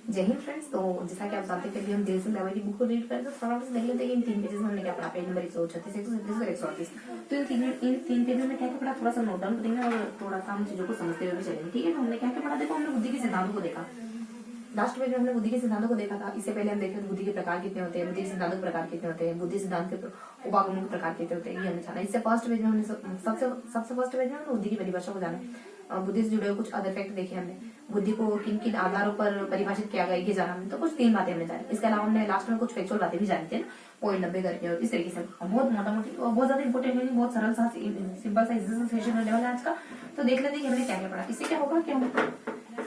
जय हिंद फ्रेंड्स। तो जैसा कि आप जानते हैं कि अभी हम देश में की बुक को रीड करें तो थोड़ा सा देख लेते हैं कि इन 3 पेजेस में हमने क्या पढ़ा। पेज नंबर 136, 137 और 138। तो इन तीन पेजों में क्या क्या पढ़ा थोड़ा सा नोट डाउन करेंगे और थोड़ा सा हम चीजों को समझते हुए भी चलेंगे। ठीक है, तो हमने क्या क्या पढ़ा, देखो हमने बुद्धि के सिद्धांतों को देखा। लास्ट पेज में हमने बुद्धि के सिद्धांतों को देखा था। इससे पहले हम देखे बुद्धि के प्रकार कितने होते हैं, बुद्धि के सिद्धांतों के प्रकार कितने होते हैं, बुद्धि सिद्धांत के उपागमों के प्रकार कितने होते हैं, ये हमने जाना। इससे फर्स्ट पेज में हमने सबसे फर्स्ट पेज में हमने बुद्धि की परिभाषा को जाना। बुद्धि से जुड़े हुए कुछ अदर फैक्ट देखे हमने। बुद्धि को किन किन आधारों पर परिभाषित किया गया ये जाना हमने। तो कुछ 3 बातें हमने जानी। इसके अलावा हमने लास्ट में कुछ फैक्चुअल बातें भी जानी थी ना, पॉइंट 90 करके। और इस तरीके से बहुत मोटा मोटी और बहुत ज्यादा इंपॉर्टेंट नहीं, बहुत सरल सा सिंपल सा इजी सा सेशन रहने वाला है आज का। तो देख लेते हैं कि हमने क्या क्या पढ़ा। इससे क्या होगा कि हम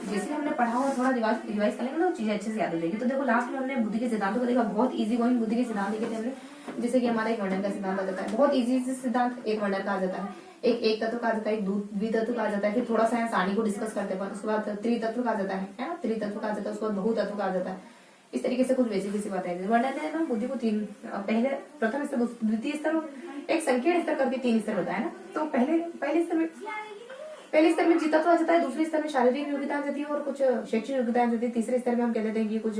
जैसे हमने पढ़ा हुआ थोड़ा रिवाइज करेंगे ना, चीजें अच्छे से याद हो जाएगी। तो देखो लास्ट में हमने बुद्धि के सिद्धांतों को देखा। बहुत इजी गोइंग बुद्धि के सिद्धांत देखे थे हमने। जैसे कि हमारा एक वर्णन का सिद्धांत आ जाता है, बहुत इजी सिद्धांत एक वर्णन का आ जाता है, एक तत्व का आ जाता है, एक द्वितत्व का आ जाता है। फिर थोड़ा सा सारणी को डिस्कस करते हैं, उसके बाद त्रितत्व का आ जाता है ना, त्रितत्व का आ जाता है, उसके बाद बहुतत्व का आ जाता है। इस तरीके से कुछ बेसिक सी बातें हैं। वर्णन है ना बुद्धि को 3 पहले प्रथम स्तर, द्वितीय स्तर, एक संकीर्ण स्तर करके 3 स्तर बताया ना। तो पहले स्तर में जीतत्व आ जाता है, दूसरे स्तर में शारीरिक योग्यता आ जाती है और कुछ शैक्षिक योग्यता आ जाती है, तीसरे स्तर में हम कह देते हैं कि कुछ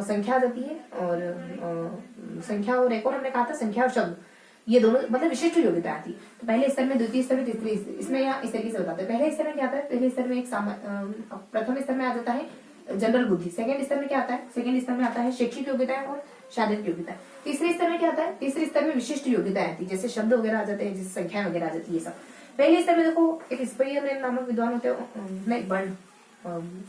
संख्या आ जाती है और संख्या, और एक और हमने कहा था संख्या और शब्द, ये दोनों मतलब विशिष्ट योग्यता आती है। तो पहले स्तर में, द्वितीय स्तर में, तीसरे इसमें यहाँ इस तरीके से बताते हैं। पहले स्तर में क्या आता है, पहले स्तर में प्रथम स्तर में आ जाता है जनरल बुद्धि। सेकंड स्तर में क्या आता है, सेकंड स्तर में आता है शैक्षिक योग्यता और शारीरिक योग्यता। तीसरे स्तर में क्या आता है, तीसरे स्तर में विशिष्ट योग्यता आती है, जैसे शब्द वगैरह आ जाते हैं, जैसे संख्या वगैरह आ जाती है। ये सब पहले स्तर में देखो एक स्पेयर नामक विद्वान होते हैं,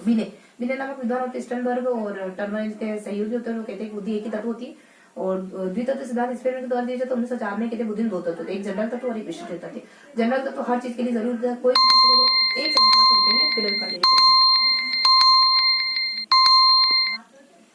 विनय नामक विद्वान होते हैं, स्टर्नबर्ग और टर्नर के सहयोगी होते हैं। वो कहते हैं बुद्धि एक ही तत्व होती है। और द्वितत्व सिद्धांत स्पेयर के द्वारा दिया जाता है 1904 में। कहते हैं बुद्धि में 2 तत्व होते हैं, एक जनरल तत्व और एक विशिष्ट तत्व। जनरल तत्व हर चीज के लिए जरूरी होता है। कोई एक फिलअप कर लेंगे।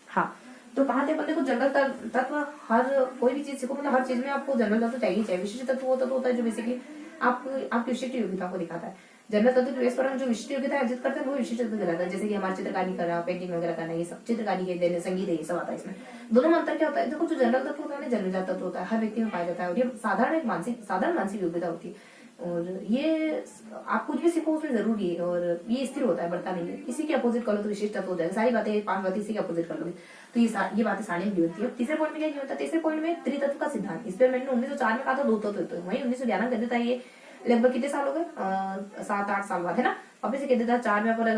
हाँ, तो कहा थे बंदे को जनरल तत्व हर कोई भी चीज सीखो, मतलब हर चीज में आपको जनरल तत्व चाहिए। विशिष्ट तत्व वो तत्व होता है जो बेसिकली आपकी विशिष्ट योग्यता को दिखाता है। जनरल तत्व की बेस पर हम जो विशिष्ट योग्यता अर्जित करते हैं वो विशिष्ट तत्व कहलाता है। जैसे कि हमारा चित्रकारी करना, पेंटिंग वगैरह करना, ये सब चित्रकारी के देने, संगीत है, ये सब आता है इसमें। दोनों में अंतर क्या होता है, देखो जो जनरल तत्व होता है ना, जनरल तत्व होता है हर व्यक्ति में पाया जाता है और ये साधारण मानसिक योग्यता होती है। और ये आप कुछ भी सीखो उसमें जरूरी है और ये स्थिर होता है, बढ़ता नहीं है। इसी के अपोजिट कर लो तो विशिष्ट तत्व हो जाएगा। सारी बातें 5 बातें इसी के अपोजिट कर लोगे तो ये बातें सारी भी होती है। तीसरे पॉइंट में क्या होता है, तीसरे पॉइंट में त्रितत्व का सिद्धांत। इस पर मैंने 1904 में कहा था 2 तत्व होते हैं, वही 1911 कर देता है। ये लगभग कितने साल हो गए, 7-8 साल बाद है ना। वापस से कह देता है 4 में पर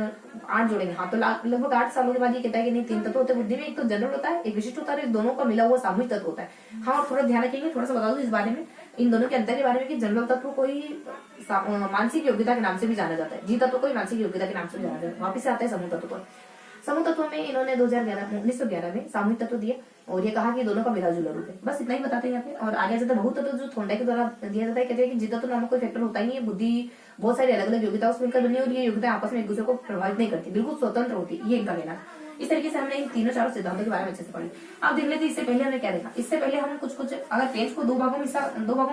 8 जोड़ेंगे, हाँ तो लगभग 8 सालों के बाद ये कहता है कि नहीं 3 तत्व होते हैं बुद्धि में। एक तो जनरल होता है, एक विशिष्ट होता है, दोनों का मिला हुआ सामूहिक तत्व होता है। हाँ, और थोड़ा ध्यान रखेंगे, थोड़ा सा बता दूं इस बारे में, इन दोनों के अंतर के बारे में, कि जनरल तत्व कोई मानसिक योग्यता के नाम से भी जाना जाता है, जी तत्व कोई मानसिक योग्यता के नाम से भी जाना जाता है। वापिस से आता है समूह तत्व पर। समूह तत्व में इन्होंने 1911 में सामूहिक तत्व दिया और ये कहा कि दोनों का मिला जुला रूप है। बस इतना ही बताते हैं यहाँ पे। और आगे जाता है बहुत तत्व, जो थोंडाई के द्वारा दिया जाता है। कहते हैं कि जितना तो नामक कोई फैक्टर होता ही नहीं है। बुद्धि बहुत सारी अलग अलग योग्यताओं से मिलकर बनी और ये योग्यता आपस में एक दूसरे को प्रभावित नहीं करती, बिल्कुल स्वतंत्र होती, ये इनका कहना है। इस तरीके से हमने इन तीनों चारों सिद्धांतों के बारे में अच्छे से पढ़ी। आप देख लेते इससे पहले हमने क्या देखा। इससे पहले हम कुछ अगर पेज को 2 भागों में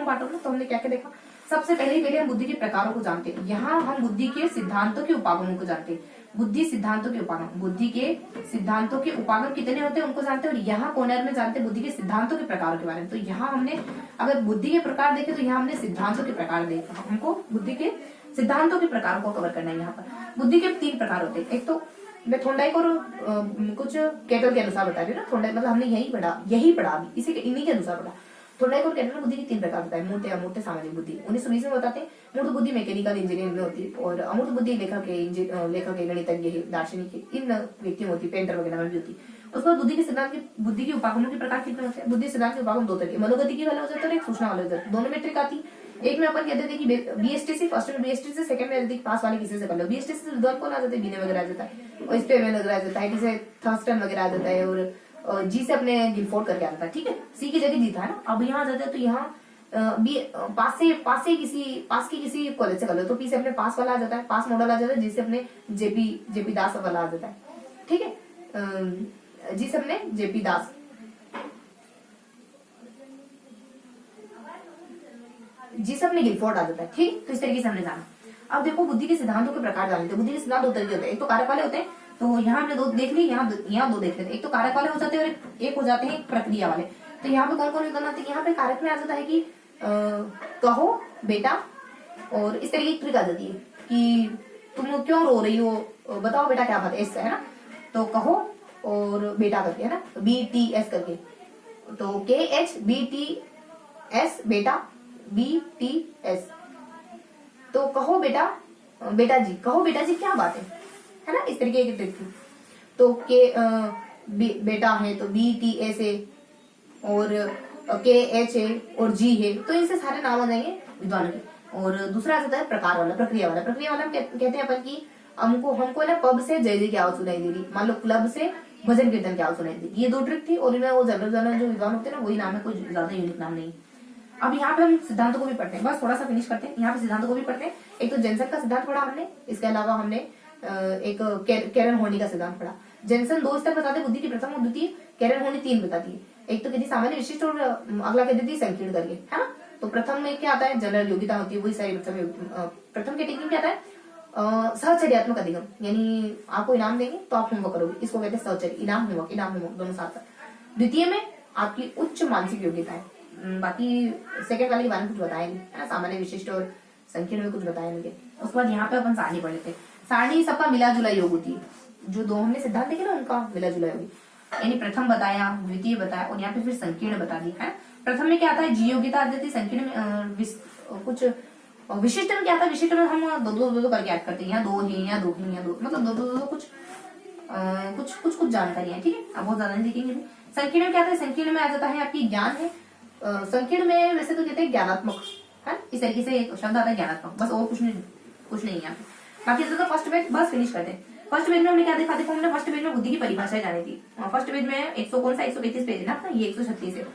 बांटो ना, तो हमने क्या क्या देखा। सबसे पहले हम बुद्धि के प्रकारों को जानते हैं। यहाँ हम बुद्धि के सिद्धांतों के उपागमों को जानते हैं। बुद्धि के सिद्धांतों के उपागम कितने होते हैं उनको जानते हैं। और यहाँ कॉर्नर में जानते हैं बुद्धि के सिद्धांतों के प्रकारों के बारे में। तो यहाँ हमने अगर बुद्धि के प्रकार देखे तो यहाँ हमने सिद्धांतों के प्रकार देखा। हमको बुद्धि के सिद्धांतों के प्रकारों को कवर करना है। यहाँ पर बुद्धि के 3 प्रकार होते हैं। एक तो मैं थोंडाई को कुछ केटल के अनुसार बता रही हूँ ना। थोंडाई मतलब हमने यही पढ़ा इसी के इन्हीं के अनुसार पढ़ा। थोंडाई को केटल बुद्धि की 3 प्रकार बताए, मूर्त या अमूर्त सामाजिक बुद्धि। 1920 में बताते हैं मूर्त बुद्धि मैकेनिकल इंजीनियरिंग में होती है और अमूर्त बुद्धि लेखक है, गणितज्ञ है, दार्शनिक है, इन व्यक्तियों में होती है, पेंटर वगैरह में भी होती है। उसके बाद बुद्धि के उपागमों के प्रकार कितने होते हैं। बुद्धि सिद्धांत के उपागम 2 तरह के, मनोगति वाला हो जाता है और एक सूचना वाला हो जाता है। दोनों मेट्रिक आती है। एक में अपन कहते थे कि बीएसटीसी, फर्स्ट में बीएसटीसी, सेकंड में पास वाले किसी से कर लो। बीएसटीसी से विद्वान कौन आ जाते हैं, बीने वगैरह आ जाता है, और इस पे में वगैरह आ जाता है, से थर्स्टन वगैरह आ जाता है, और जी से अपने गिलफोर्ड करके आ जाता है। ठीक है, सी की जगह जी था ना। अब यहाँ आ जाते हैं तो यहाँ पास के किसी कॉलेज से कर लो तो पी से अपने पास वाला आ जाता है, पास मॉडल आ जाता है, जिससे अपने जेपी दास वाला आ जाता है। ठीक है, जी से अपने जेपी दास, जी से अपने गिलफोर्ड आ जाता है। ठीक, तो इस तरीके से हमने जाना। अब देखो बुद्धि के सिद्धांतों के प्रकार जानते हैं। बुद्धि के सिद्धांत 2 तरीके होते हैं, एक तो कारक वाले होते हैं, तो यहाँ हमने 2 देख ली, यहाँ 2 देख लेते हैं। एक तो कारक वाले हो जाते हैं और एक हो जाते हैं प्रक्रिया वाले। तो यहाँ पे कौन कौन विधान आते हैं, यहाँ पे कारक में आ जाता है कि कहो बेटा, और इस तरीके की ट्रिक आ जाती है कि तुम क्यों रो रही हो, बताओ बेटा क्या बात है, इससे है ना। तो कहो और बेटा करके, है ना, BTS करके। तो KHBTS बेटा, BTS। तो कहो बेटा, बेटा जी, कहो बेटा जी क्या बात है ना, इस तरीके की ट्रिक थी। तो बेटा है तो BTS है, और KH है, और G है, तो इनसे सारे नाम आ जाएंगे विद्वानों के। और दूसरा आ जाता है प्रकार वाला, प्रक्रिया वाला। प्रक्रिया वाला हम कहते हैं अपन की हमको ना पब से जय जय की आवाज सुनाई दे रही, मान लो क्लब से भजन कीर्तन की आवाज सुनाई दे रही। ये 2 ट्रिक थी, और इनमें वो जनरल जो विद्वान होते हैं ना, वही नाम है, कोई ज्यादा यूनिक नाम नहीं। अब यहाँ पे हम सिद्धांतों को भी पढ़ते हैं, बस थोड़ा सा फिनिश करते हैं। यहाँ पे सिद्धांतों को भी पढ़ते हैं। एक तो जेनसन का सिद्धांत पढ़ा हमने, इसके अलावा हमने एक कैरन होनी का सिद्धांत पढ़ा। जेनसन 2 स्तर बताते बुद्धि की, प्रथम और द्वितीय। कैरन होनी 3 बताती है। एक तो कहती सामान्य, विशिष्ट, और अगला कहती थी संकीर्ण करके, है ना। तो प्रथम में क्या आता है, जनरल योग्यता होती है, वही सारी प्रथम कैटेगरी क्या आता है, सहचर्यात्मक अधिगम, यानी आपको इनाम देंगे तो आप होमवर्क करोगे, इसको कहते हैं सहचर्य, इनाम होमवर्क दोनों साथ साथ। द्वितीय में आपकी उच्च मानसिक योग्यता है। बाकी सेकंड वाले के बारे में कुछ बताया नहीं, है ना, सामान्य, विशिष्ट और संकीर्ण में कुछ बताया नहीं। उसके बाद यहाँ पे अपन सारणी पढ़ लेते हैं। सारणी सबका मिला जुला योग होती है, जो 2 हमने सिद्धांत देखे ना, उनका मिला जुला योग, यानी प्रथम बताया, द्वितीय बताया, और यहाँ पे फिर संकीर्ण बता दी, है। प्रथम में क्या आता है, जी योग्यता आ जाती है। संकीर्ण में कुछ विशिष्ट में क्या आता है, विशिष्ट में हम दो करके याद करते हैं, यहाँ 2 है, यहाँ 2 है, यहाँ 2, मतलब दो कुछ जानकारी है, ठीक है। अब बहुत ज्यादा नहीं देखेंगे। संकीर्ण में क्या आता है, संकीर्ण में आ जाता है आपकी ज्ञान है। संकीर्ण में वैसे तो कहते हैं ज्ञानात्मक, है, इस तरीके से एक शब्द आता है ज्ञानात्मक, बस, और कुछ नहीं है यहाँ पे। बाकी तो फर्स्ट पेज बस फिनिश करते हैं। फर्स्ट पेज में हमने क्या देखा, देखो हमने फर्स्ट पेज में बुद्धि की परिभाषा जानी थी। फर्स्ट पेज में 135 पेज है ना, ये 136 है,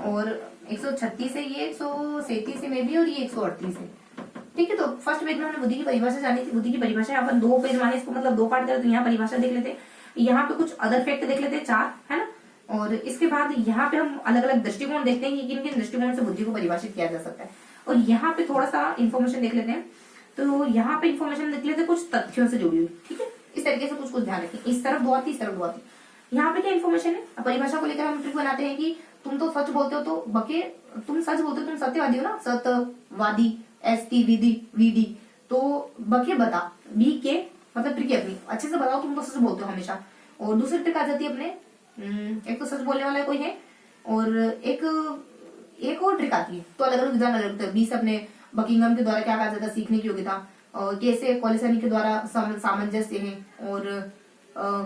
और 136 है, ये 137 में भी, और ये 138 है, ठीक है। तो फर्स्ट पेज में हमने बुद्धि की परिभाषा जानी थी। बुद्धि की परिभाषा अपन 2 पेज माने इसको, मतलब 2 पार्ट करते, तो यहाँ परिभाषा देख लेते, यहाँ पे कुछ अदर फैक्ट देख लेते 4, है ना। और इसके बाद यहाँ पे हम अलग अलग दृष्टिकोण देखते हैं कि किन किन दृष्टिकोण से बुद्धि को परिभाषित किया जा सकता है। और यहाँ पे थोड़ा सा इन्फॉर्मेशन देख लेते हैं। तो यहाँ पे इन्फॉर्मेशन देख लेते हैं कुछ तथ्यों से जुड़ी हुई, ठीक है। इस तरीके से कुछ ध्यान रखें, इस तरफ 2 आती, इस तरफ 2 आती। यहाँ पे क्या इन्फॉर्मेशन है, परिभाषा को लेकर हम ट्रिक बनाते हैं कि तुम तो सच बोलते हो, तो बके तुम सच बोलते हो, तुम सत्यवादी हो ना, सत्यवादी, ST विधि, तो बके बता, बी के मतलब ट्रिक है अपनी, अच्छे से बताओ, तुम तो सच बोलते हो हमेशा। और दूसरी ट्रिक आ जाती है अपने, एक तो सच बोलने वाला कोई है, और एक और ट्रिक आती है, तो अलग अलग विधान अलग होते हैं। 20 अपने बकिंगम के द्वारा क्या कहा जाता है, सीखने की योग्यता, कैसे कॉलेसनी के द्वारा सामंजस्य है, और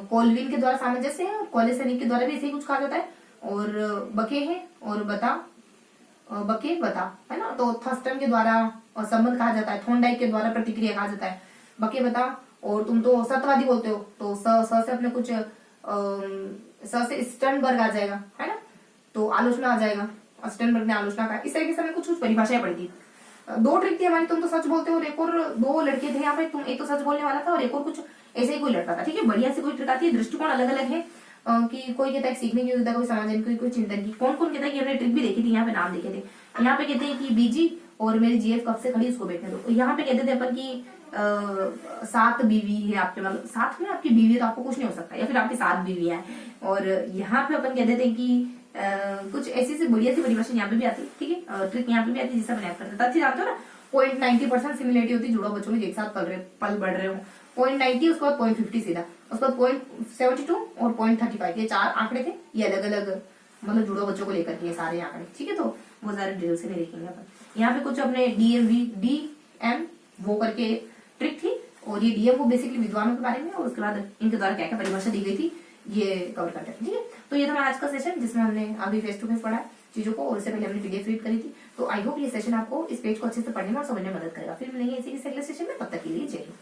कोलविन के द्वारा सामंजस्य है, और कॉलेसनी के द्वारा भी ऐसे ही कुछ कहा जाता है। और बके है, और बके बता, है ना। तो थर्स्टन के द्वारा और संबंध कहा जाता है, थॉर्नडाइक के द्वारा प्रतिक्रिया कहा जाता है, बके बता। और तुम तो सत्यवादी बोलते हो, तो स से अपने कुछ स से स्टर्नबर्ग आ जाएगा, है ना, तो आलोचना आ जाएगा, स्टर्नबर्ग ने आलोचना कहा। इस तरीके से हमें कुछ परिभाषाएं पढ़ी थी। 2 ट्रिक थी हमारी, तुम तो सच बोलते हो, और एक और 2 लड़के थे यहाँ पे, तुम एक तो सच बोलने वाला था, और एक और कुछ ऐसे ही कोई लड़का था, ठीक है। बढ़िया से कोई ट्रिक आती है, दृष्टिकोण अलग अलग है, कि कोई कहता है सीखने की योग्यता, कोई समाजन की, कोई चिंतन की। कौन कहता है कि हमने ट्रिक भी देखी थी, यहाँ पे नाम देखे थे। यहाँ पे कहते हैं कि बीजी और मेरी GF कब से खड़ी उसको बैठने दो। यहाँ पे कहते थे अपन की 7 बीवी है आपके, मतलब साथ में आपकी बीवी है, तो आपको कुछ नहीं हो सकता, या फिर आपकी 7 बीवी है। और यहाँ पे अपन कहते थे कि कुछ ऐसी बढ़िया सी परिभाषा यहाँ पे भी आती है, ठीक है। ट्रिक यहाँ पे भी आती है, जिससे अपन याद करते तथ्य जानते हो ना, 0.90% सिमिलरिटी होती है जुड़ो बच्चों में, एक साथ पल बढ़ रहे हो, 0.90, उसके बाद 0.50 सीधा, उसके बाद 0.72 और 0.35, ये 4 आंकड़े थे, ये अलग अलग मतलब जुड़ो बच्चों को लेकर के सारे आंकड़े, ठीक है। तो वो सारे डिटेल से नहीं देखेंगे अपन। यहाँ पे कुछ अपने DM वो करके ट्रिक थी, और ये DM वो बेसिकली विद्वानों के बारे में, और उसके बाद इनके द्वारा क्या क्या परिभाषा दी गई थी, ये कवर करते हैं, ठीक है। तो ये था हमारा आज का सेशन, जिसमें हमने अभी फेस टू फेस पढ़ा चीजों को, और इससे पहले हमने PDF रीड करी थी। तो आई होप ये सेशन आपको इस पेज को अच्छे से पढ़ने में और समझने में मदद करेगा। फिर मिलेंगे इसी के अगले सेशन में, तब तक के लिए जय हिंद।